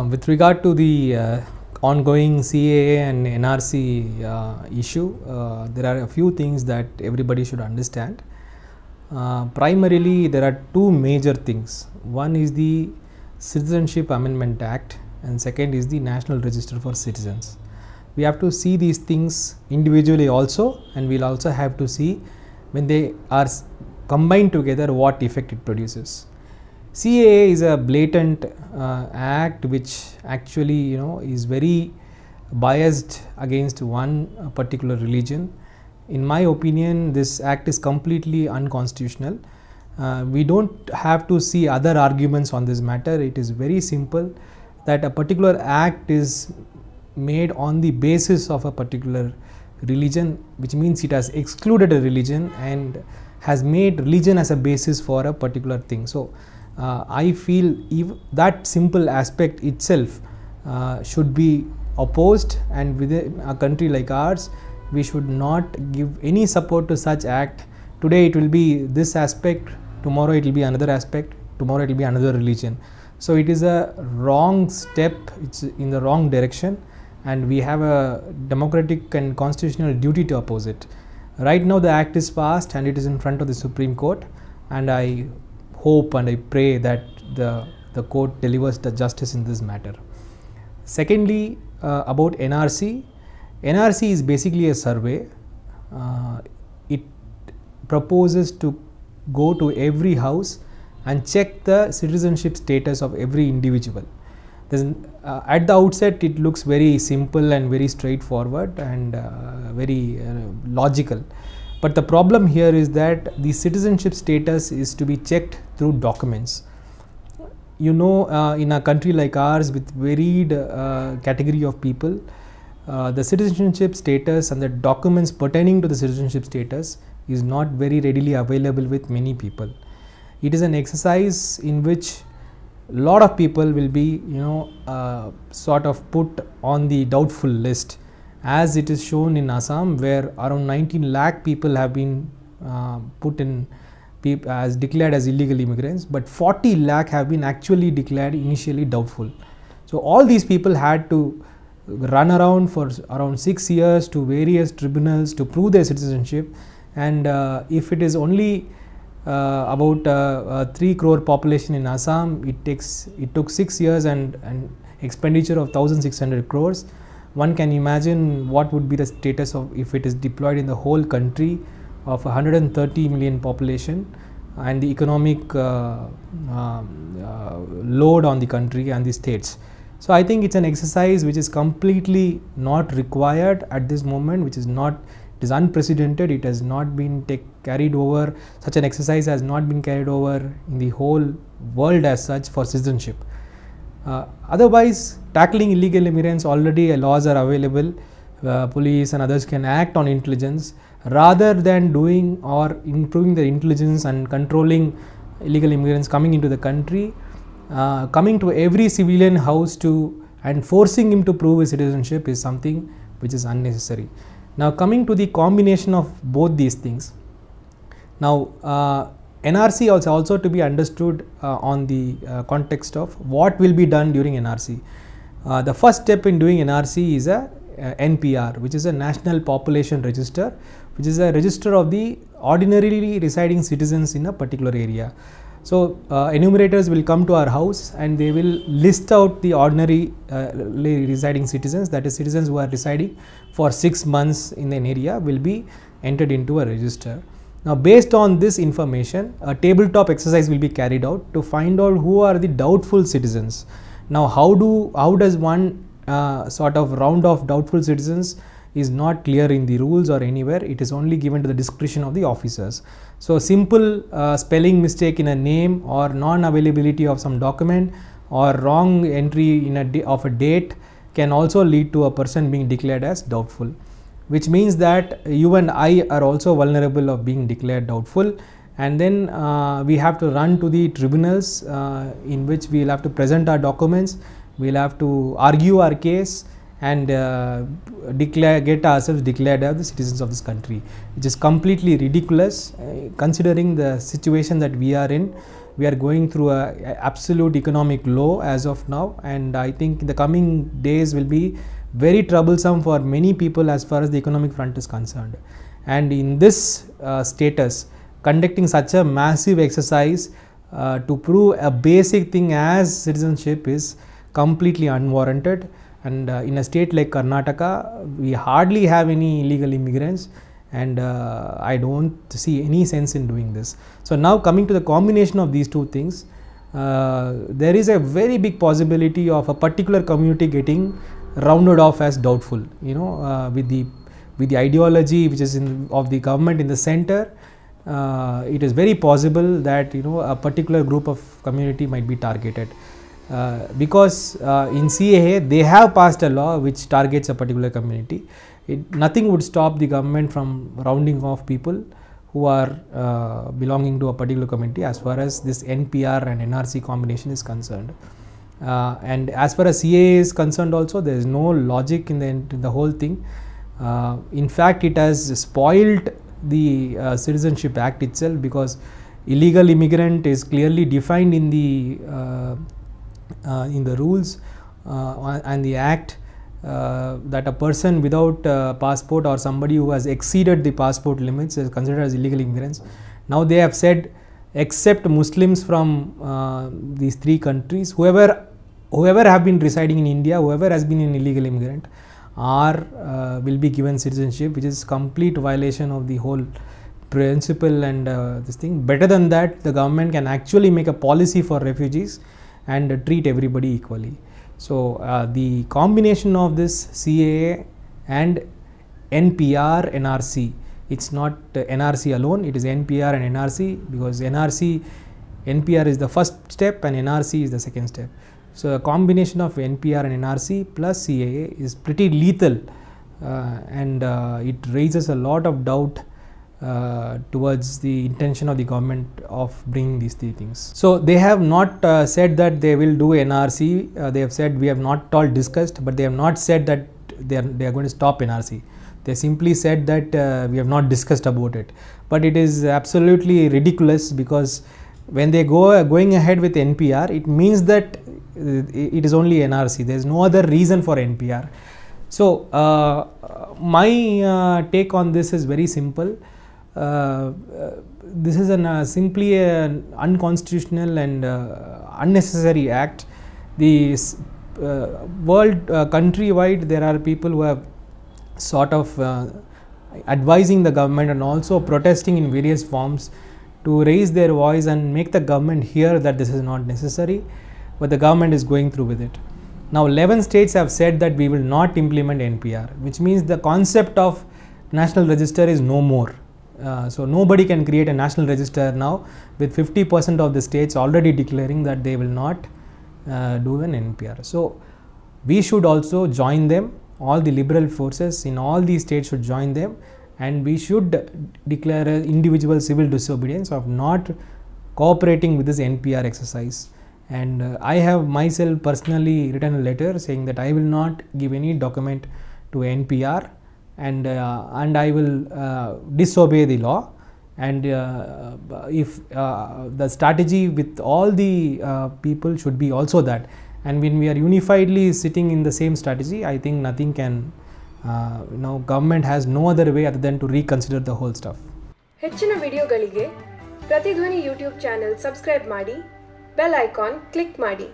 With regard to the ongoing CAA and NRC issue, there are a few things that everybody should understand. Primarily, there are two major things. One is the Citizenship Amendment Act, and second is the National Register for Citizens. We have to see these things individually also, and we'll also have to see when they are combined together what effect it produces. CAA is a blatant act which actually is very biased against one particular religion. In my opinion, this act is completely unconstitutional. We don't have to see other arguments on this matter. It is very simple that a particular act is made on the basis of a particular religion, which means it has excluded a religion and has made religion as a basis for a particular thing. So I feel that simple aspect itself should be opposed, and within a country like ours, we should not give any support to such act. Today it will be this aspect, tomorrow it will be another aspect, tomorrow it will be another religion. So it is a wrong step, it's in the wrong direction, and we have a democratic and constitutional duty to oppose it. Right now the act is passed and it is in front of the Supreme Court, and I hope and I pray that the court delivers the justice in this matter. Secondly, about NRC. NRC is basically a survey. It proposes to go to every house and check the citizenship status of every individual. At the outset, it looks very simple and very straightforward and very logical. But the problem here is that the citizenship status is to be checked through documents. In a country like ours with varied category of people, the citizenship status and the documents pertaining to the citizenship status is not very readily available with many people. It is an exercise in which a lot of people will be sort of put on the doubtful list, as it is shown in Assam, where around 19 lakh people have been put in as declared as illegal immigrants, but 40 lakh have been actually declared initially doubtful. So all these people had to run around for around 6 years to various tribunals to prove their citizenship, and if it is only about 3 crore population in Assam, it took 6 years and expenditure of 1,600 crores. One can imagine what would be the status of if it is deployed in the whole country of 130 million population, and the economic load on the country and the states. So I think it's an exercise which is completely not required at this moment, which is not, it is unprecedented. It has not been carried over, such an exercise has not been carried over in the whole world as such for citizenship. Otherwise, tackling illegal immigrants, already laws are available. Police and others can act on intelligence rather than doing or improving the intelligence and controlling illegal immigrants coming into the country. Coming to every civilian house and forcing him to prove his citizenship is something which is unnecessary. Now coming to the combination of both these things. Now NRC also to be understood on the context of what will be done during NRC. The first step in doing NRC is a NPR, which is a National Population Register, which is a register of the ordinarily residing citizens in a particular area. So enumerators will come to our house and they will list out the ordinary residing citizens, that is citizens who are residing for 6 months in an area will be entered into a register. Now based on this information, a tabletop exercise will be carried out to find out who are the doubtful citizens. Now how does one sort of round off doubtful citizens is not clear in the rules or anywhere. It is only given to the discretion of the officers. So simple spelling mistake in a name or non-availability of some document or wrong entry in of a date can also lead to a person being declared as doubtful, which means that you and I are also vulnerable of being declared doubtful, and then we have to run to the tribunals in which we will have to present our documents, we will have to argue our case and get ourselves declared as the citizens of this country, which is completely ridiculous considering the situation that we are in. we are going through a absolute economic low as of now, and I think the coming days will be very troublesome for many people as far as the economic front is concerned. And in this status, conducting such a massive exercise to prove a basic thing as citizenship is completely unwarranted. And in a state like Karnataka, we hardly have any illegal immigrants, and I don't see any sense in doing this. So now coming to the combination of these two things, there is a very big possibility of a particular community getting rounded off as doubtful, with the ideology which is of the government in the center. It is very possible that a particular group of community might be targeted, because in CAA they have passed a law which targets a particular community. Nothing would stop the government from rounding off people who are belonging to a particular community as far as this NPR and NRC combination is concerned. And as far as CAA is concerned also, there is no logic in the whole thing. In fact, it has spoiled the Citizenship Act itself, because illegal immigrant is clearly defined in the rules and the act, that a person without passport or somebody who has exceeded the passport limits is considered as illegal immigrants. Now they have said, except Muslims from these three countries, whoever have been residing in India, whoever has been an illegal immigrant, will be given citizenship, which is complete violation of the whole principle and this thing. Better than that, the government can actually make a policy for refugees and treat everybody equally. So the combination of this CAA and NPR, NRC, it's not NRC alone, it is NPR and NRC, because NPR is the first step and NRC is the second step. So a combination of NPR and NRC plus CAA is pretty lethal, and it raises a lot of doubt towards the intention of the government of bringing these three things. So they have not said that they will do NRC. They have said, we have not at all discussed, but they have not said that they are going to stop NRC. They simply said that we have not discussed about it. But it is absolutely ridiculous, because when they going ahead with NPR, it means that it is only NRC. There is no other reason for NPR. So my take on this is very simple. This is simply an unconstitutional and unnecessary act. The world, countrywide, there are people who have sort of advising the government and also protesting in various forms to raise their voice and make the government hear that this is not necessary, but the government is going through with it. Now 11 states have said that we will not implement NPR, which means the concept of national register is no more. So nobody can create a national register now, with 50% of the states already declaring that they will not do an NPR. So we should also join them. All the liberal forces in all these states should join them, and we should declare an individual civil disobedience of not cooperating with this NPR exercise. And I have myself personally written a letter saying that I will not give any document to NPR, and I will disobey the law. And if the strategy with all the people should be also that. And when we are unifiedly sitting in the same strategy, I think nothing can, government has no other way other than to reconsider the whole stuff. ಹೆಚ್ಚಿನ ವಿಡಿಯೋಗಳಿಗೆ ಪ್ರತಿಧ್ವನಿ YouTube channel subscribe ಮಾಡಿ, bell icon click ಮಾಡಿ.